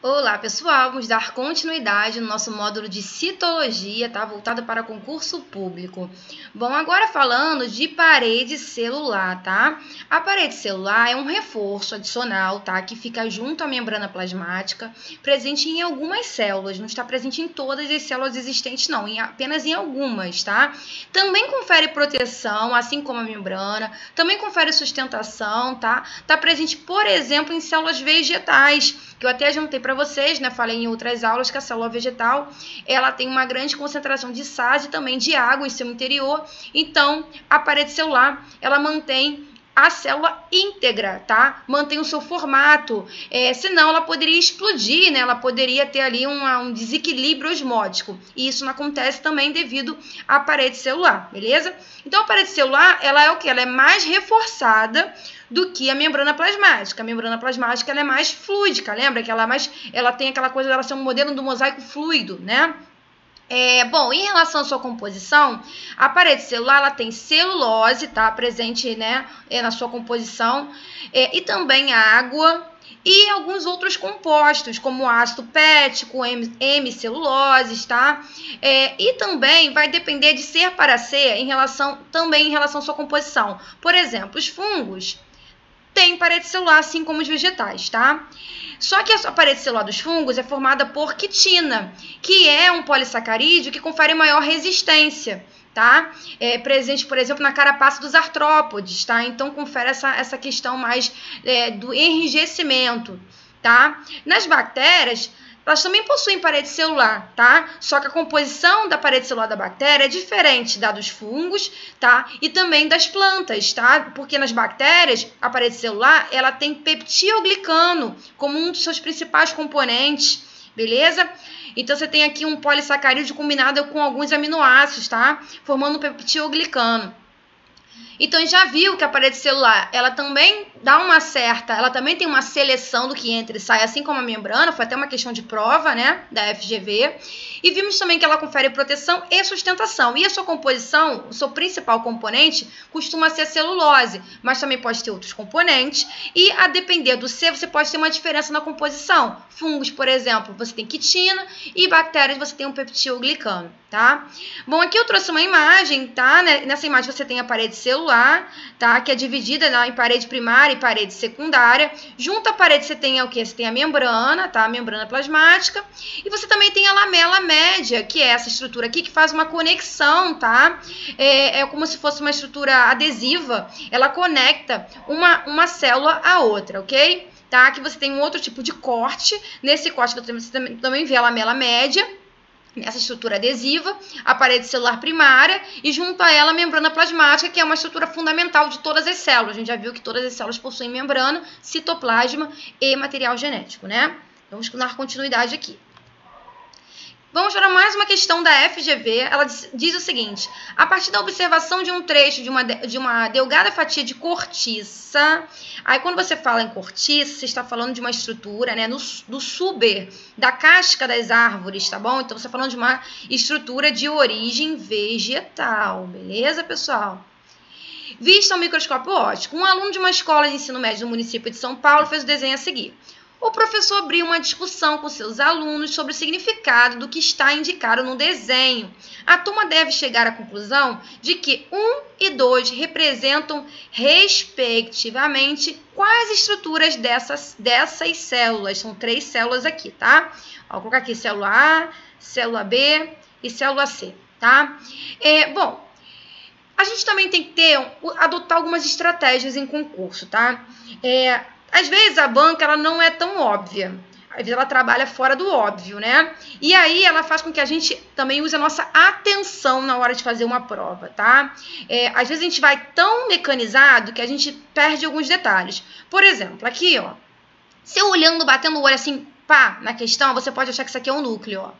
Olá, pessoal! Vamos dar continuidade no nosso módulo de citologia, tá? Voltado para concurso público. Bom, agora falando de parede celular, tá? A parede celular é um reforço adicional, tá? Que fica junto à membrana plasmática, presente em algumas células. Não está presente em todas as células existentes, não. Apenas em algumas, tá? Também confere proteção, assim como a membrana. Também confere sustentação, tá? Está presente, por exemplo, em células vegetais, que eu até juntei para vocês, né? Falei em outras aulas que a célula vegetal, ela tem uma grande concentração de sais e também de água em seu interior. Então, a parede celular, ela mantém a célula íntegra, tá? Mantém o seu formato, senão ela poderia explodir, né? Ela poderia ter ali um desequilíbrio osmótico, e isso não acontece também devido à parede celular, beleza? Então, a parede celular, ela é o que? Ela é mais reforçada do que a membrana plasmática. A membrana plasmática, ela é mais fluídica, lembra? Que ela tem aquela coisa dela ser um modelo do mosaico fluido, né? Bom, em relação à sua composição, a parede celular ela tem celulose, tá? Presente, né, na sua composição, e também água e alguns outros compostos, como ácido pético, hemiceluloses, tá? E também vai depender de ser para ser também em relação à sua composição. Por exemplo, os fungos tem parede celular, assim como os vegetais, tá? Só que a parede celular dos fungos é formada por quitina, que é um polissacarídeo que confere maior resistência, tá? Presente, por exemplo, na carapaça dos artrópodes, tá? Então, confere essa questão mais do enrijecimento, tá? Nas bactérias, elas também possuem parede celular, tá? Só que a composição da parede celular da bactéria é diferente da dos fungos, tá? E também das plantas, tá? Porque nas bactérias, a parede celular, ela tem peptidoglicano como um dos seus principais componentes, beleza? Então, você tem aqui um polissacarídeo combinado com alguns aminoácidos, tá? Formando um peptidoglicano. Então, já viu que a parede celular, ela também ela também tem uma seleção do que entra e sai, assim como a membrana, foi até uma questão de prova, né, da FGV. E vimos também que ela confere proteção e sustentação. E a sua composição, o seu principal componente, costuma ser a celulose, mas também pode ter outros componentes. E a depender do C, você pode ter uma diferença na composição. Fungos, por exemplo, você tem quitina, e bactérias você tem um peptidoglicano, tá? Bom, aqui eu trouxe uma imagem, tá? Nessa imagem você tem a parede celular, tá? Que é dividida em parede primária e parede secundária. Junto à parede você tem o quê? Você tem a membrana, tá? A membrana plasmática. E você também tem a lamela média, que é essa estrutura aqui que faz uma conexão, tá? É como se fosse uma estrutura adesiva. Ela conecta uma célula à outra, ok? Tá? Aqui você tem um outro tipo de corte. Nesse corte você também vê a lamela média, essa estrutura adesiva, a parede celular primária e junto a ela a membrana plasmática, que é uma estrutura fundamental de todas as células. A gente já viu que todas as células possuem membrana, citoplasma e material genético, né? Vamos dar continuidade aqui. Vamos para mais uma questão da FGV. Ela diz o seguinte: a partir da observação de um trecho de uma delgada fatia de cortiça. Aí, quando você fala em cortiça, você está falando de uma estrutura, né, do suber, da casca das árvores, tá bom? Então, você está falando de uma estrutura de origem vegetal, beleza, pessoal? Vista ao microscópio óptico. Um aluno de uma escola de ensino médio do município de São Paulo fez o desenho a seguir. O professor abriu uma discussão com seus alunos sobre o significado do que está indicado no desenho. A turma deve chegar à conclusão de que 1 e 2 representam, respectivamente, quais estruturas dessas células. São 3 células aqui, tá? Vou colocar aqui célula A, célula B e célula C, tá? Bom, a gente também tem que adotar algumas estratégias em concurso, tá? Às vezes a banca ela não é tão óbvia, às vezes ela trabalha fora do óbvio, né? E aí ela faz com que a gente também use a nossa atenção na hora de fazer uma prova, tá? Às vezes a gente vai tão mecanizado que a gente perde alguns detalhes. Por exemplo, aqui, ó, se eu olhando, batendo o olho assim, pá, na questão, você pode achar que isso aqui é um núcleo, ó,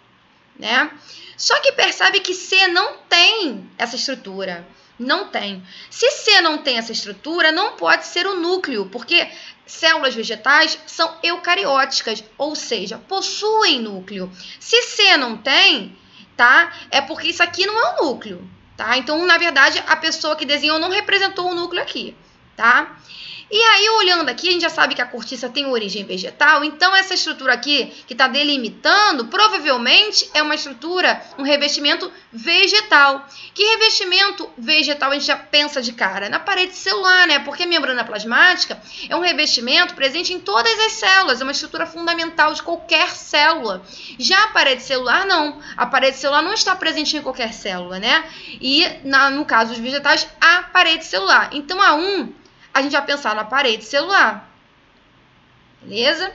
né? Só que percebe que C não tem essa estrutura. Não tem. Se C não tem essa estrutura, não pode ser o núcleo, porque células vegetais são eucarióticas, ou seja, possuem núcleo. Se C não tem, tá? É porque isso aqui não é um núcleo, tá? Então, na verdade, a pessoa que desenhou não representou o núcleo aqui, tá? E aí, olhando aqui, a gente já sabe que a cortiça tem origem vegetal, então essa estrutura aqui, que está delimitando, provavelmente é uma estrutura, um revestimento vegetal. Que revestimento vegetal a gente já pensa de cara? Na parede celular, né? Porque a membrana plasmática é um revestimento presente em todas as células, é uma estrutura fundamental de qualquer célula. Já a parede celular, não. A parede celular não está presente em qualquer célula, né? E, no caso dos vegetais, a parede celular. Então, a gente vai pensar na parede celular, beleza?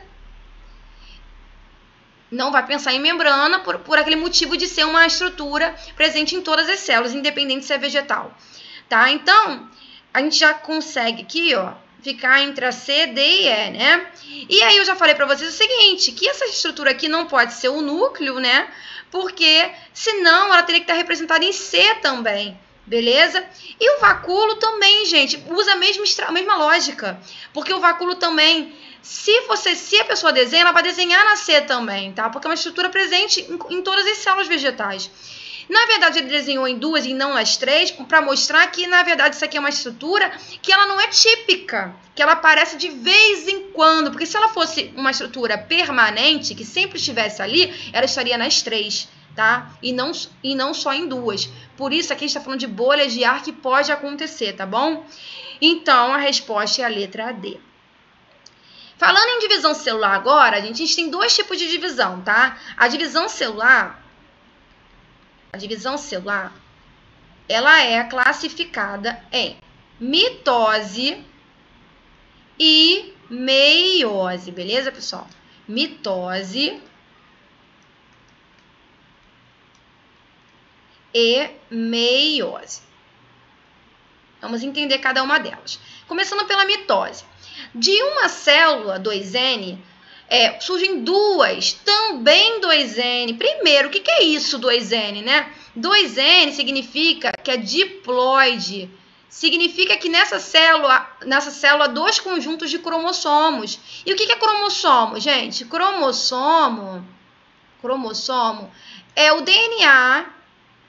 Não vai pensar em membrana por aquele motivo de ser uma estrutura presente em todas as células, independente se é vegetal, tá? Então, a gente já consegue aqui, ó, ficar entre a C, D e E, né? E aí eu já falei para vocês o seguinte, que essa estrutura aqui não pode ser o núcleo, né? Porque senão ela teria que estar representada em C também. Beleza? E o vacúolo também, gente, usa a mesma lógica. Porque o vacúolo também, se a pessoa desenha, ela vai desenhar na C também, tá? Porque é uma estrutura presente em todas as células vegetais. Na verdade, ele desenhou em 2 e não nas 3, para mostrar que, na verdade, isso aqui é uma estrutura que ela não é típica, que ela aparece de vez em quando. Porque se ela fosse uma estrutura permanente, que sempre estivesse ali, ela estaria nas 3. Tá? E não só em 2. Por isso aqui a gente está falando de bolhas de ar que pode acontecer, tá bom? Então, a resposta é a letra D. Falando em divisão celular agora, a gente tem 2 tipos de divisão, tá? A divisão celular, ela é classificada em mitose e meiose, beleza, pessoal? Mitose e meiose. Vamos entender cada uma delas. Começando pela mitose. De uma célula 2N, surgem 2, também 2N. Primeiro, o que é isso 2N, né? 2N significa que é diploide. Significa que nessa célula, 2 conjuntos de cromossomos. E o que é cromossomo, gente? Cromossomo é o DNA,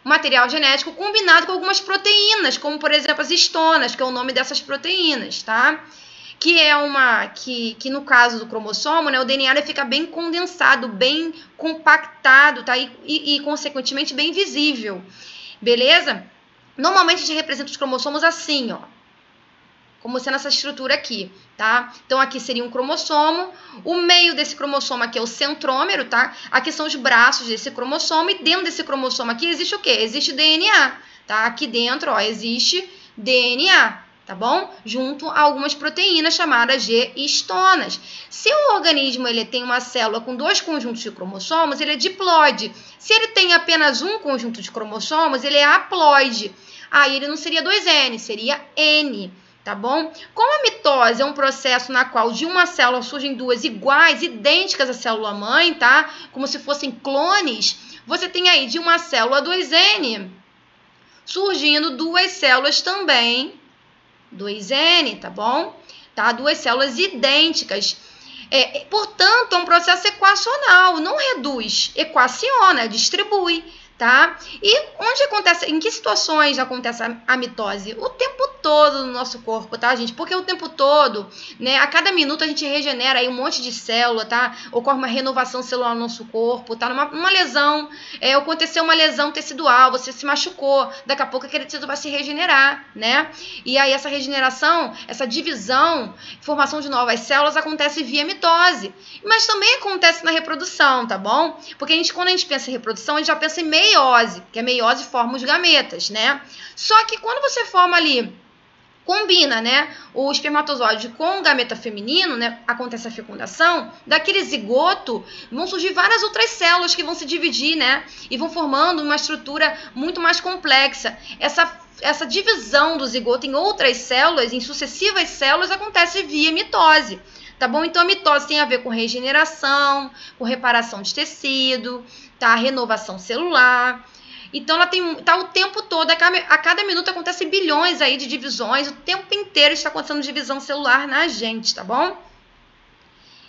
material genético combinado com algumas proteínas, como por exemplo as histonas, que é o nome dessas proteínas, tá? Que é que no caso do cromossomo, né, o DNA ele fica bem condensado, bem compactado, tá? E consequentemente bem visível, beleza? Normalmente a gente representa os cromossomos assim, ó, como sendo essa estrutura aqui, tá? Então, aqui seria um cromossomo, o meio desse cromossomo aqui é o centrômero, tá? Aqui são os braços desse cromossomo e dentro desse cromossomo aqui existe o quê? Existe DNA, tá? Aqui dentro, ó, existe DNA, tá bom? Junto a algumas proteínas chamadas de histonas. Se o organismo ele tem uma célula com 2 conjuntos de cromossomos, ele é diploide. Se ele tem apenas um conjunto de cromossomos, ele é haploide. Aí ele não seria 2N, seria N. Tá bom? Como a mitose é um processo na qual de uma célula surgem 2 iguais, idênticas à célula-mãe, tá? Como se fossem clones, você tem aí de uma célula 2N surgindo 2 células também 2N, tá bom? Tá? 2 células idênticas. Portanto, é um processo equacional, não reduz, equaciona, distribui. Tá? E onde acontece, em que situações acontece a mitose? O tempo todo no nosso corpo, tá, gente? Porque o tempo todo, né, a cada minuto a gente regenera aí um monte de célula, tá? Ocorre uma renovação celular no nosso corpo, tá? Uma lesão, aconteceu uma lesão tecidual, você se machucou, daqui a pouco aquele tecido vai se regenerar, né? E aí essa regeneração, essa divisão, formação de novas células acontece via mitose. Mas também acontece na reprodução, tá bom? Porque quando a gente pensa em reprodução, a gente já pensa em meiose, que a meiose forma os gametas, né? Só que quando você forma ali, combina, né, o espermatozoide com o gameta feminino, né, acontece a fecundação, daquele zigoto vão surgir várias outras células que vão se dividir, né, e vão formando uma estrutura muito mais complexa. Essa divisão do zigoto em outras células, em sucessivas células, acontece via mitose. Tá bom? Então, a mitose tem a ver com regeneração, com reparação de tecido, tá? Renovação celular. Então, ela tá o tempo todo, a cada minuto acontece bilhões aí de divisões, o tempo inteiro está acontecendo divisão celular na gente, tá bom?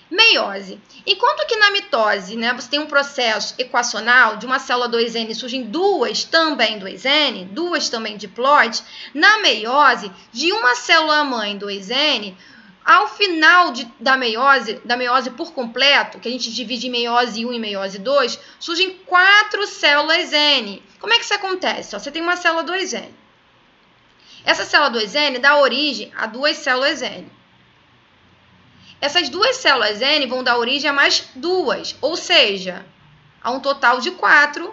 Meiose. Enquanto que na mitose, né, você tem um processo equacional de uma célula 2N surgem 2 também 2N, 2 também diploides, na meiose, de uma célula mãe 2N, Ao final da meiose por completo, que a gente divide em meiose 1 e meiose 2, surgem 4 células N. Como é que isso acontece? Ó, você tem uma célula 2N. Essa célula 2N dá origem a 2 células N. Essas 2 células N vão dar origem a mais 2, ou seja, a um total de 4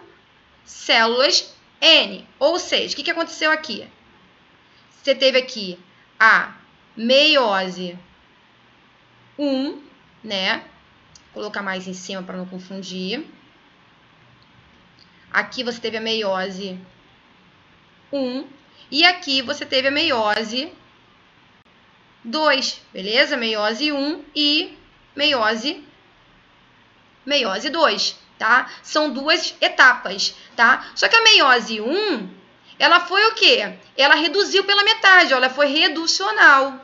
células N. Ou seja, o que aconteceu aqui? Você teve aqui a meiose 1, né? Vou colocar mais em cima para não confundir. Aqui você teve a meiose 1 e aqui você teve a meiose 2, beleza? Meiose 1 e meiose 2, tá? São 2 etapas, tá? Só que a meiose 1, ela foi o quê? Ela reduziu pela metade, ó, ela foi reducional.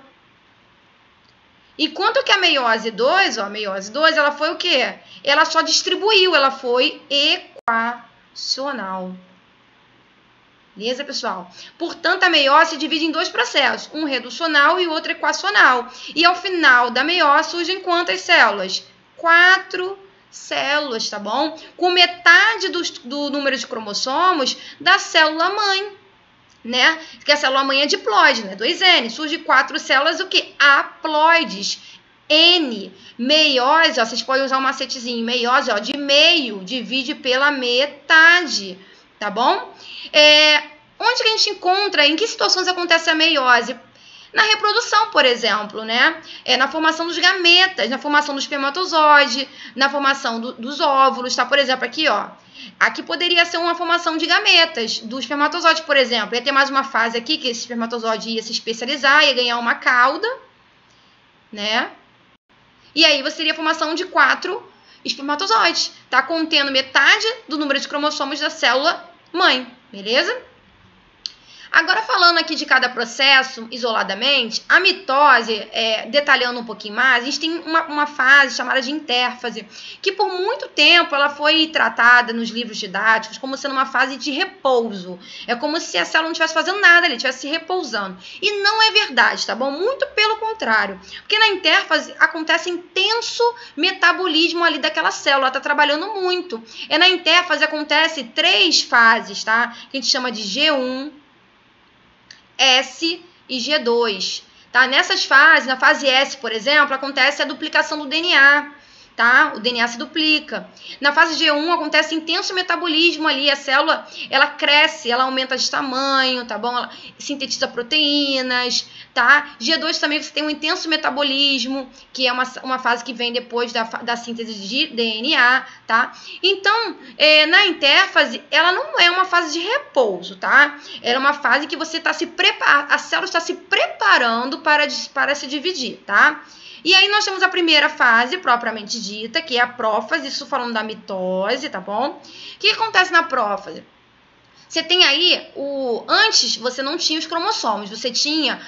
Enquanto que a meiose 2, ó, a meiose 2, ela foi o quê? Ela só distribuiu, ela foi equacional. Beleza, pessoal? Portanto, a meiose se divide em 2 processos, um reducional e o outro equacional. E ao final da meiose surgem quantas células? 4 células, tá bom? Com metade do número de cromossomos da célula mãe, né? Que a célula mãe é diploide, né? 2N. Surge 4 células, o que? Haploides. N. Meiose, ó, vocês podem usar um macetezinho. Meiose, ó, de meio, divide pela metade, tá bom? Onde que a gente encontra, em que situações acontece a meiose? Na reprodução, por exemplo, né? Na formação dos gametas, na formação do espermatozoide, na formação dos óvulos, tá? Por exemplo, aqui, ó. Aqui poderia ser uma formação de gametas do espermatozoide, por exemplo. Ia ter mais uma fase aqui que esse espermatozoide ia se especializar, ia ganhar uma cauda, né? E aí você teria a formação de 4 espermatozoides, tá? Contendo metade do número de cromossomos da célula mãe, beleza? Agora, falando aqui de cada processo isoladamente, a mitose, detalhando um pouquinho mais, a gente tem uma fase chamada de intérfase, que por muito tempo ela foi tratada nos livros didáticos como sendo uma fase de repouso. É como se a célula não estivesse fazendo nada, ela estivesse se repousando. E não é verdade, tá bom? Muito pelo contrário. Porque na intérfase acontece intenso metabolismo ali daquela célula, ela está trabalhando muito. Na intérfase acontece 3 fases, tá? Que a gente chama de G1, S e G2, tá? Nessas fases, na fase S, por exemplo, acontece a duplicação do DNA, tá? O DNA se duplica. Na fase G1 acontece intenso metabolismo ali, a célula, ela cresce, ela aumenta de tamanho, tá bom? Ela sintetiza proteínas, tá? G2 também você tem um intenso metabolismo, que é uma fase que vem depois da síntese de DNA, tá? Então, na intérfase, ela não é uma fase de repouso, tá? Ela é uma fase que você está a célula está se preparando para se dividir, tá? E aí nós temos a primeira fase, propriamente dita, que é a prófase, isso falando da mitose, tá bom? O que acontece na prófase? Você tem aí, antes você não tinha os cromossomos, você tinha,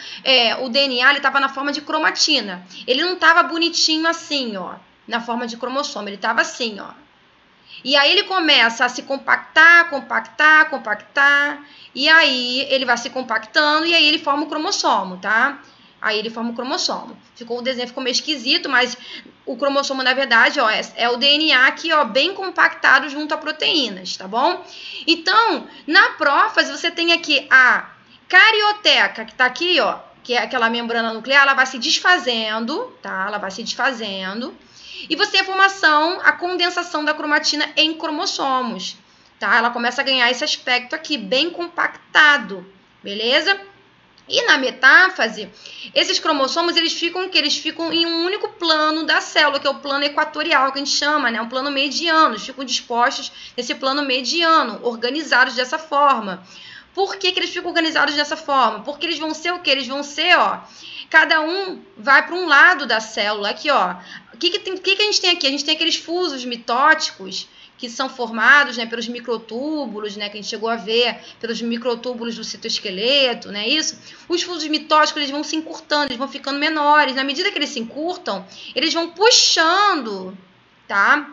o DNA, ele estava na forma de cromatina. Ele não estava bonitinho assim, ó, na forma de cromossomo, ele estava assim, ó. E aí ele começa a se compactar, e aí ele vai se compactando e aí ele forma o cromossomo, tá? Aí ele forma o cromossomo. O desenho ficou meio esquisito, mas o cromossomo, na verdade, ó, é o DNA aqui, ó, bem compactado junto a proteínas, tá bom? Então, na prófase, você tem aqui a carioteca, que tá aqui, ó, que é aquela membrana nuclear, ela vai se desfazendo, tá? Ela vai se desfazendo. E você tem a formação, a condensação da cromatina em cromossomos, tá? Ela começa a ganhar esse aspecto aqui, bem compactado, beleza? E na metáfase, esses cromossomos, eles ficam em um único plano da célula, que é o plano equatorial, que a gente chama, né? Um plano mediano. Eles ficam dispostos nesse plano mediano, organizados dessa forma. Por que eles ficam organizados dessa forma? Porque eles vão ser o quê? Eles vão ser, ó, cada um vai para um lado da célula. Aqui, ó. O que a gente tem aqui? A gente tem aqueles fusos mitóticos, que são formados, né, pelos microtúbulos, né, que a gente chegou a ver, pelos microtúbulos do citoesqueleto, né, isso? Os fusos mitóticos, eles vão se encurtando, eles vão ficando menores. Na medida que eles se encurtam, eles vão puxando, tá?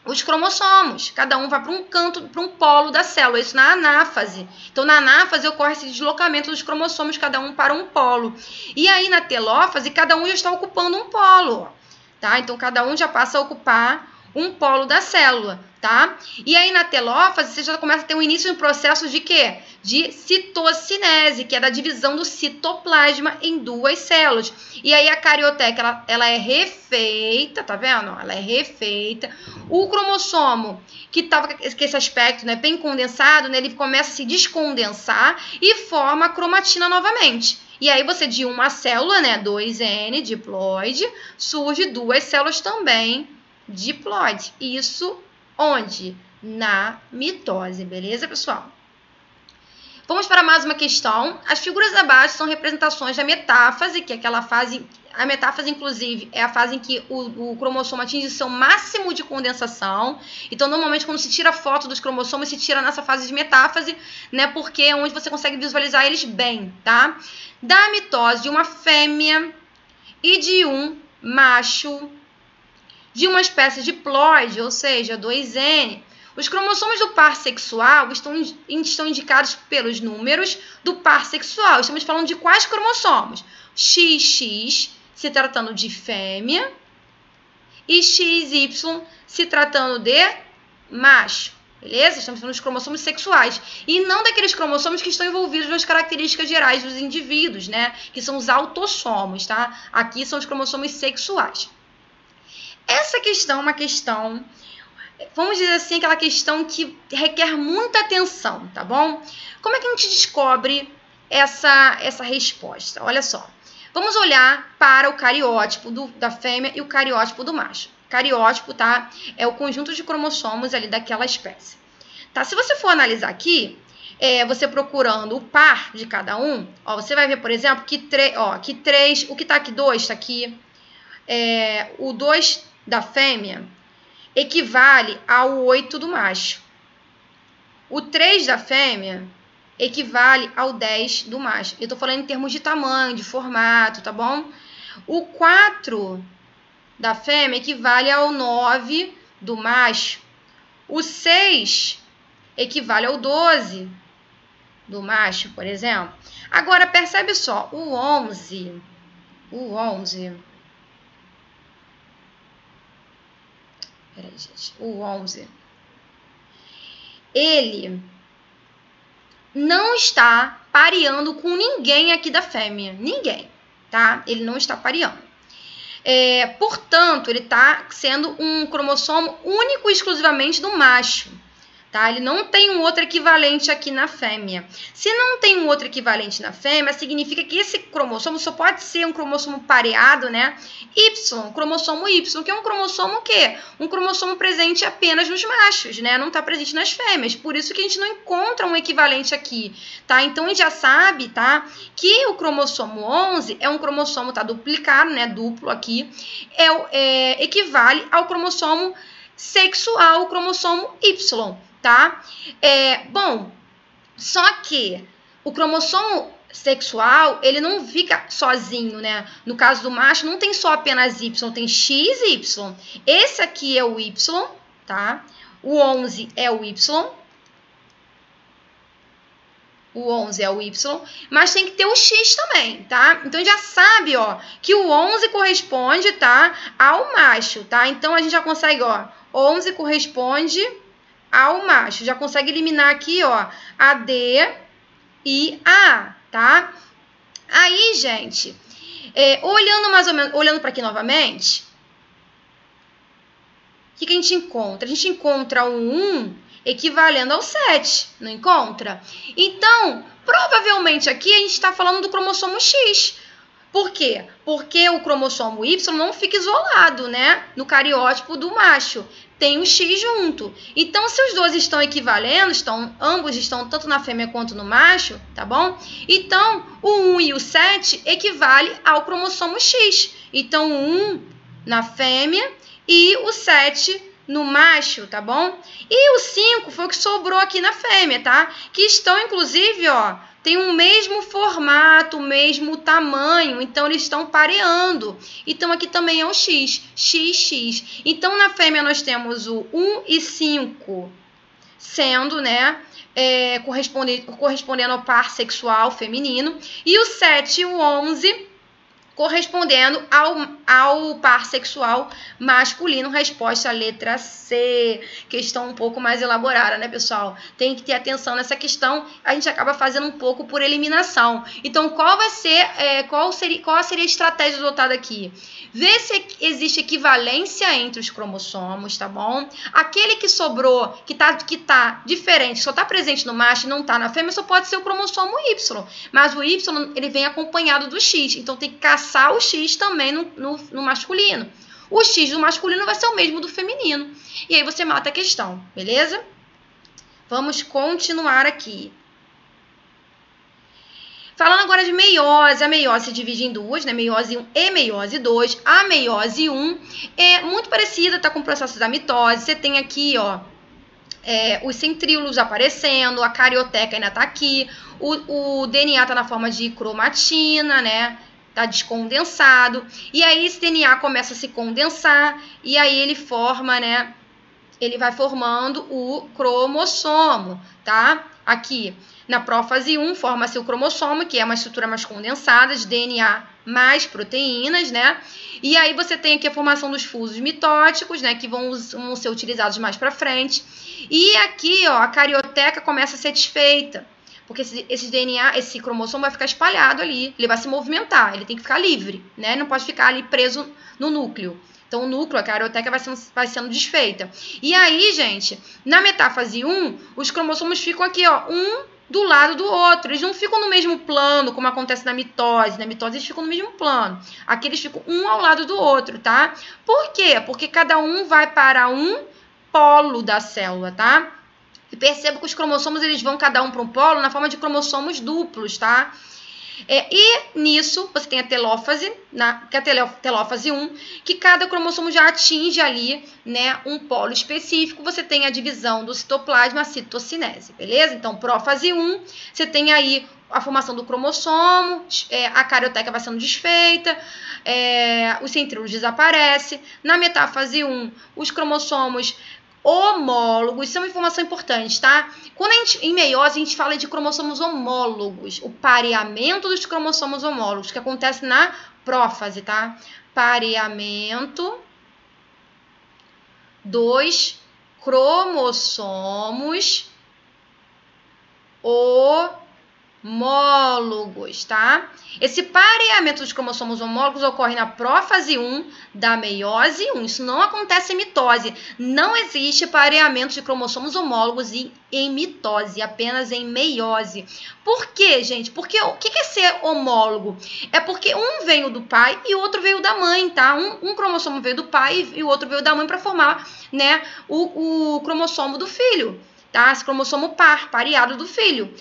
os cromossomos. Cada um vai para um canto, para um polo da célula. Isso na anáfase. Então, na anáfase ocorre esse deslocamento dos cromossomos, cada um para um polo. E aí, na telófase, cada um já está ocupando um polo. Tá? Então, cada um já passa a ocupar um polo da célula, tá? E aí, na telófase, você já começa a ter um início de processo de quê? De citocinese, que é da divisão do citoplasma em duas células. E aí, a carioteca, ela é refeita, tá vendo? Ela é refeita. O cromossomo, que estava com esse aspecto, né, bem condensado, né, ele começa a se descondensar e forma a cromatina novamente. E aí, você de uma célula, né, 2N, diploide, surge duas células também, diploide. Isso onde? Na mitose, beleza, pessoal? Vamos para mais uma questão. As figuras abaixo são representações da metáfase, que é aquela fase... A metáfase, inclusive, é a fase em que o cromossomo atinge seu máximo de condensação. Então, normalmente, quando se tira foto dos cromossomos, se tira nessa fase de metáfase, né? Porque é onde você consegue visualizar eles bem, tá? Da mitose de uma fêmea e de um macho de uma espécie de diploide, ou seja, 2N, os cromossomos do par sexual estão indicados pelos números do par sexual. Estamos falando de quais cromossomos? XX, se tratando de fêmea, e XY, se tratando de macho. Beleza? Estamos falando dos cromossomos sexuais. E não daqueles cromossomos que estão envolvidos nas características gerais dos indivíduos, né? Que são os autossomos, tá? Aqui são os cromossomos sexuais. Essa questão é uma questão, vamos dizer assim, aquela questão que requer muita atenção, tá bom? Como é que a gente descobre essa resposta? Olha só. Vamos olhar para o cariótipo da fêmea e o cariótipo do macho. Cariótipo, tá? É o conjunto de cromossomos ali daquela espécie. Tá? Se você for analisar aqui, você procurando o par de cada um, ó, você vai ver, por exemplo, que 3, o que tá aqui 2, tá aqui, o 2 da fêmea equivale ao 8 do macho. O 3 da fêmea equivale ao 10 do macho. Eu tô falando em termos de tamanho, de formato, tá bom? O 4 da fêmea equivale ao 9 do macho. O 6 equivale ao 12 do macho, por exemplo. Agora, percebe só, o 11, peraí, gente, o 11, ele não está pareando com ninguém aqui da fêmea, ninguém, tá? Ele não está pareando. Portanto, ele está sendo um cromossomo único e exclusivamente do macho, tá? Ele não tem um outro equivalente aqui na fêmea. Se não tem um outro equivalente na fêmea, significa que esse cromossomo só pode ser um cromossomo pareado, né? Y, cromossomo Y, que é um cromossomo o quê? Um cromossomo presente apenas nos machos, né? Não está presente nas fêmeas. Por isso que a gente não encontra um equivalente aqui, tá? Então, a gente já sabe, tá? Que o cromossomo 11 é um cromossomo, tá? Duplicado, né? Duplo aqui. Equivale ao cromossomo sexual, o cromossomo Y. Tá? Bom, só que o cromossomo sexual, ele não fica sozinho, né? No caso do macho, não tem só apenas Y, tem X e Y. Esse aqui é o Y, tá? O 11 é o Y. O 11 é o Y, mas tem que ter o X também, tá? Então, já sabe, ó, que o 11 corresponde, tá? Ao macho, tá? Então, a gente já consegue, ó, 11 corresponde ao macho. Já consegue eliminar aqui, ó, a D e a A, tá? Aí, gente, olhando mais ou menos, olhando para aqui novamente, o que a gente encontra? A gente encontra o 1 equivalendo ao 7, não encontra? Então, provavelmente aqui a gente está falando do cromossomo X. Por quê? Porque o cromossomo Y não fica isolado, né? No cariótipo do macho. Tem o X junto. Então, se os dois estão equivalendo, ambos estão tanto na fêmea quanto no macho, tá bom? Então, o 1 e o 7 equivale ao cromossomo X. Então, o 1 na fêmea e o 7 no macho, tá bom? E o 5 foi o que sobrou aqui na fêmea, tá? Que estão, inclusive, ó, têm o mesmo formato, o mesmo tamanho, então eles estão pareando. Então aqui também é o X, XX. Então na fêmea nós temos o 1 e 5 sendo, né, correspondendo ao par sexual feminino, e o 7 e o 11 correspondendo ao par sexual masculino. Resposta à letra C. Questão um pouco mais elaborada, né, pessoal? Tem que ter atenção nessa questão. A gente acaba fazendo um pouco por eliminação. Então, qual seria a estratégia adotada aqui? Ver se existe equivalência entre os cromossomos, tá bom? Aquele que sobrou, que tá diferente, só tá presente no macho e não tá na fêmea, só pode ser o cromossomo Y. Mas o Y, ele vem acompanhado do X. Então, tem que caçar o X também no masculino. O X do masculino vai ser o mesmo do feminino. E aí você mata a questão, beleza? Vamos continuar aqui. Falando agora de meiose, a meiose se divide em duas, né? Meiose 1 e meiose 2. A meiose 1 é muito parecida, tá com o processo da mitose. Você tem aqui, ó, os centríolos aparecendo, a carioteca ainda tá aqui, o DNA tá na forma de cromatina, né? Tá descondensado. E aí esse DNA começa a se condensar e aí ele forma, né? Ele vai formando o cromossomo, tá? Aqui, na prófase 1, forma-se o cromossomo, que é uma estrutura mais condensada de DNA mais proteínas, né? E aí você tem aqui a formação dos fusos mitóticos, né? Que vão ser utilizados mais para frente. E aqui, ó, a carioteca começa a ser desfeita, porque esse DNA, esse cromossomo vai ficar espalhado ali, ele vai se movimentar, ele tem que ficar livre, né? Não pode ficar ali preso no núcleo. Então, o núcleo, a carioteca vai sendo desfeita. E aí, gente, na metáfase 1, os cromossomos ficam aqui, ó, um do lado do outro. Eles não ficam no mesmo plano, como acontece na mitose. Na mitose, eles ficam no mesmo plano. Aqui, eles ficam um ao lado do outro, tá? Por quê? Porque cada um vai para um polo da célula, tá? E perceba que os cromossomos, eles vão cada um para um polo na forma de cromossomos duplos, tá? E nisso, você tem a telófase, que é a telófase 1, que cada cromossomo já atinge ali, né, um polo específico. Você tem a divisão do citoplasma, a citocinese, beleza? Então, prófase 1, você tem aí a formação do cromossomo, a carioteca vai sendo desfeita, os centríolos desaparecem. Na metáfase 1, os cromossomos homólogos, isso é uma informação importante, tá? Quando em meiose a gente fala de cromossomos homólogos, o pareamento dos cromossomos homólogos, que acontece na prófase, tá? Pareamento dos cromossomos homólogos, tá? Esse pareamento dos cromossomos homólogos ocorre na prófase 1 da meiose 1. Isso não acontece em mitose. Não existe pareamento de cromossomos homólogos em mitose, apenas em meiose. Por quê, gente? Porque o que é ser homólogo? É porque um veio do pai e o outro veio da mãe, tá? Um cromossomo veio do pai e o outro veio da mãe para formar, né, o cromossomo do filho, tá? Esse cromossomo pareado do filho.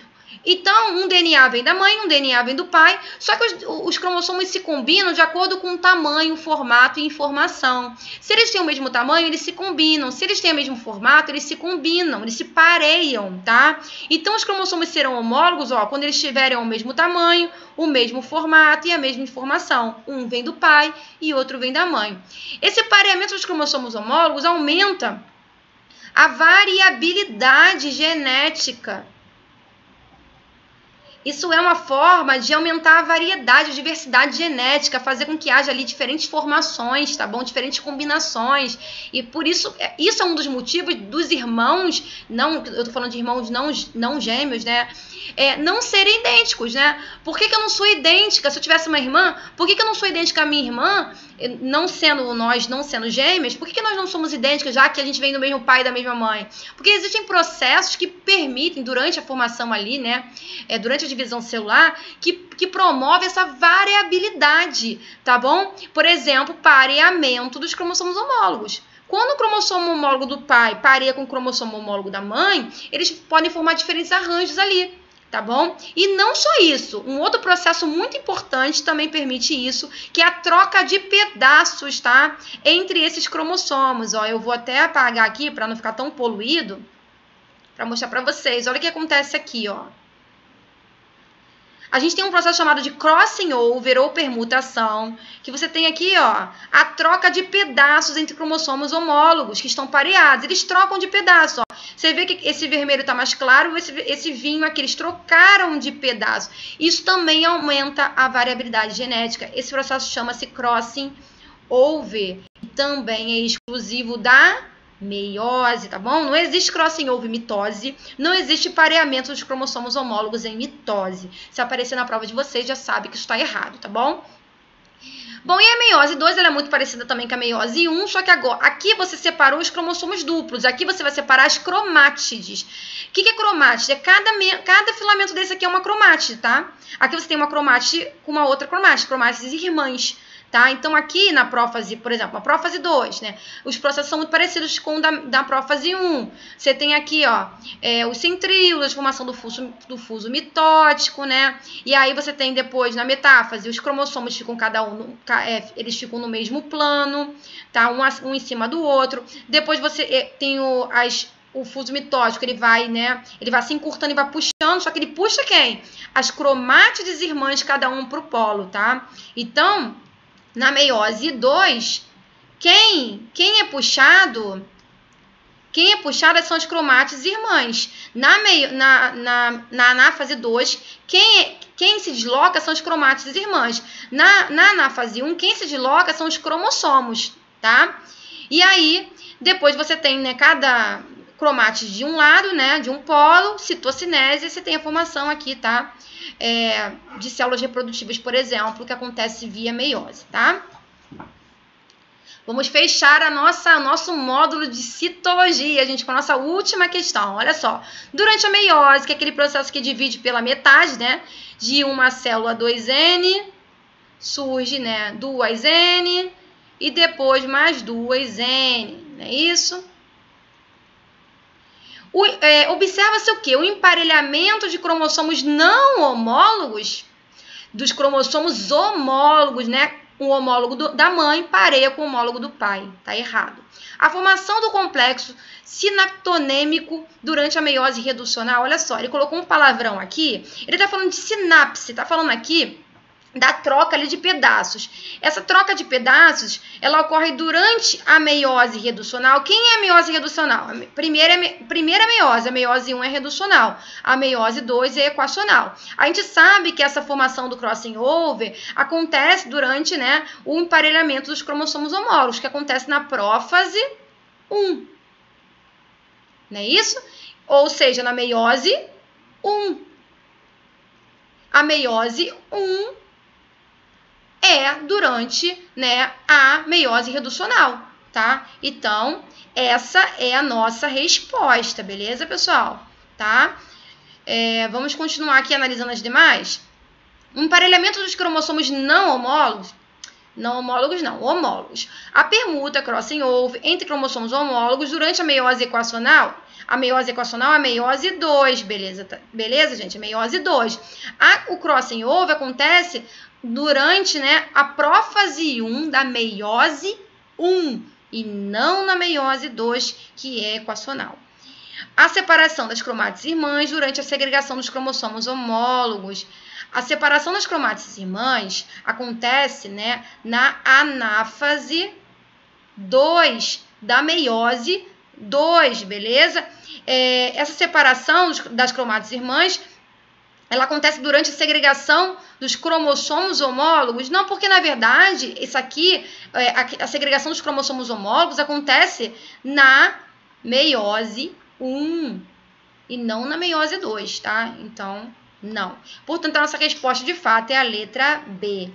Então, um DNA vem da mãe, um DNA vem do pai, só que os cromossomos se combinam de acordo com o tamanho, formato e informação. Se eles têm o mesmo tamanho, eles se combinam. Se eles têm o mesmo formato, eles se combinam, eles se pareiam, tá? Então, os cromossomos serão homólogos, ó, quando eles tiverem o mesmo tamanho, o mesmo formato e a mesma informação. Um vem do pai e outro vem da mãe. Esse pareamento dos cromossomos homólogos aumenta a variabilidade genética. Isso é uma forma de aumentar a variedade, a diversidade genética, fazer com que haja ali diferentes formações, tá bom? Diferentes combinações. E por isso, isso é um dos motivos dos irmãos, eu tô falando de irmãos não gêmeos, né? Não serem idênticos, né? Por que eu não sou idêntica? Se eu tivesse uma irmã, por que eu não sou idêntica à minha irmã? Não sendo gêmeas, por que nós não somos idênticas, já que a gente vem do mesmo pai e da mesma mãe? Porque existem processos que permitem, durante a formação ali, né, durante a divisão celular, que promove essa variabilidade, tá bom? Por exemplo, pareamento dos cromossomos homólogos. Quando o cromossomo homólogo do pai pareia com o cromossomo homólogo da mãe, eles podem formar diferentes arranjos ali. Tá bom? E não só isso, um outro processo muito importante também permite isso, que é a troca de pedaços, tá? Entre esses cromossomos, ó, eu vou até apagar aqui para não ficar tão poluído, para mostrar para vocês. Olha o que acontece aqui, ó. A gente tem um processo chamado de crossing over ou permutação, que você tem aqui, ó, a troca de pedaços entre cromossomos homólogos que estão pareados. Eles trocam de pedaço, ó. Você vê que esse vermelho está mais claro, esse vinho aqui, eles trocaram de pedaço. Isso também aumenta a variabilidade genética. Esse processo chama-se crossing over. Também é exclusivo da meiose, tá bom? Não existe crossing over mitose, não existe pareamento dos cromossomos homólogos em mitose. Se aparecer na prova de vocês, já sabe que isso está errado, tá bom? Bom, e a meiose 2, ela é muito parecida também com a meiose 1, só que agora, aqui você separou os cromossomos duplos, aqui você vai separar as cromátides. O que é cromátide? Cada filamento desse aqui é uma cromátide, tá? Aqui você tem uma cromátide com uma outra cromátide, cromátides irmãs. Tá? Então, aqui na prófase, por exemplo, a prófase 2, né? Os processos são muito parecidos com o da prófase 1. Você tem aqui, ó, os centríolos, formação do fuso mitótico, né? E aí você tem depois, na metáfase, os cromossomos ficam eles ficam no mesmo plano, tá? Um em cima do outro. Depois você tem o fuso mitótico, ele vai, né? Ele vai se encurtando e vai puxando, só que ele puxa quem? As cromátides irmãs, cada um pro polo, tá? Então, na meiose 2, quem é puxado são as cromátides irmãs. Na anáfase 2, quem se desloca são as cromátides irmãs. Na anáfase 1, quem se desloca são os cromossomos, tá? E aí, depois você tem, né, cada cromátide de um lado, né, de um polo, citocinese, e você tem a formação aqui, tá? De células reprodutivas, por exemplo, que acontece via meiose, tá? Vamos fechar nosso módulo de citologia, gente, com a nossa última questão. Olha só, durante a meiose, que é aquele processo que divide pela metade, né, de uma célula 2N, surge, né, 2N e depois mais 2N, não é isso? Observa-se o quê? O emparelhamento de cromossomos não homólogos dos cromossomos homólogos, né? O homólogo da mãe pareia com o homólogo do pai. Tá errado. A formação do complexo sinaptonêmico durante a meiose reducional, olha só, ele colocou um palavrão aqui, ele tá falando de sinapse, tá falando aqui da troca ali de pedaços. Essa troca de pedaços, ela ocorre durante a meiose reducional. Quem é a meiose reducional? Primeira meiose, a meiose 1 é reducional, a meiose 2 é equacional. A gente sabe que essa formação do crossing over acontece durante, né, o emparelhamento dos cromossomos homólogos, que acontece na prófase 1. Não é isso? Ou seja, na meiose 1. A meiose 1 durante, né, a meiose reducional, tá? Então, essa é a nossa resposta, beleza, pessoal? Tá? Vamos continuar aqui analisando as demais. O emparelhamento dos cromossomos homólogos. A permuta crossing over entre cromossomos homólogos durante a meiose equacional. A meiose equacional é a meiose 2, beleza, gente? A meiose 2. O crossing over acontece durante, né, a prófase 1 da meiose 1 e não na meiose 2, que é equacional. A separação das cromátides irmãs durante a segregação dos cromossomos homólogos. A separação das cromátides irmãs acontece, né, na anáfase 2 da meiose 2, beleza? Essa separação das cromátides irmãs, ela acontece durante a segregação dos cromossomos homólogos? Não, porque, na verdade, isso aqui, a segregação dos cromossomos homólogos acontece na meiose 1 e não na meiose 2, tá? Então, não. Portanto, a nossa resposta, de fato, é a letra B.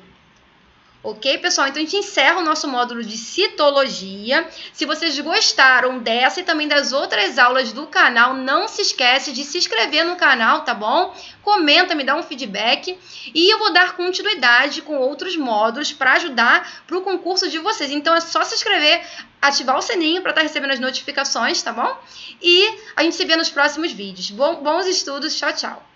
Ok, pessoal? Então, a gente encerra o nosso módulo de citologia. Se vocês gostaram dessa e também das outras aulas do canal, não se esquece de se inscrever no canal, tá bom? Comenta, me dá um feedback. E eu vou dar continuidade com outros módulos para ajudar para o concurso de vocês. Então, é só se inscrever, ativar o sininho para estar recebendo as notificações, tá bom? E a gente se vê nos próximos vídeos. Bons estudos. Tchau, tchau.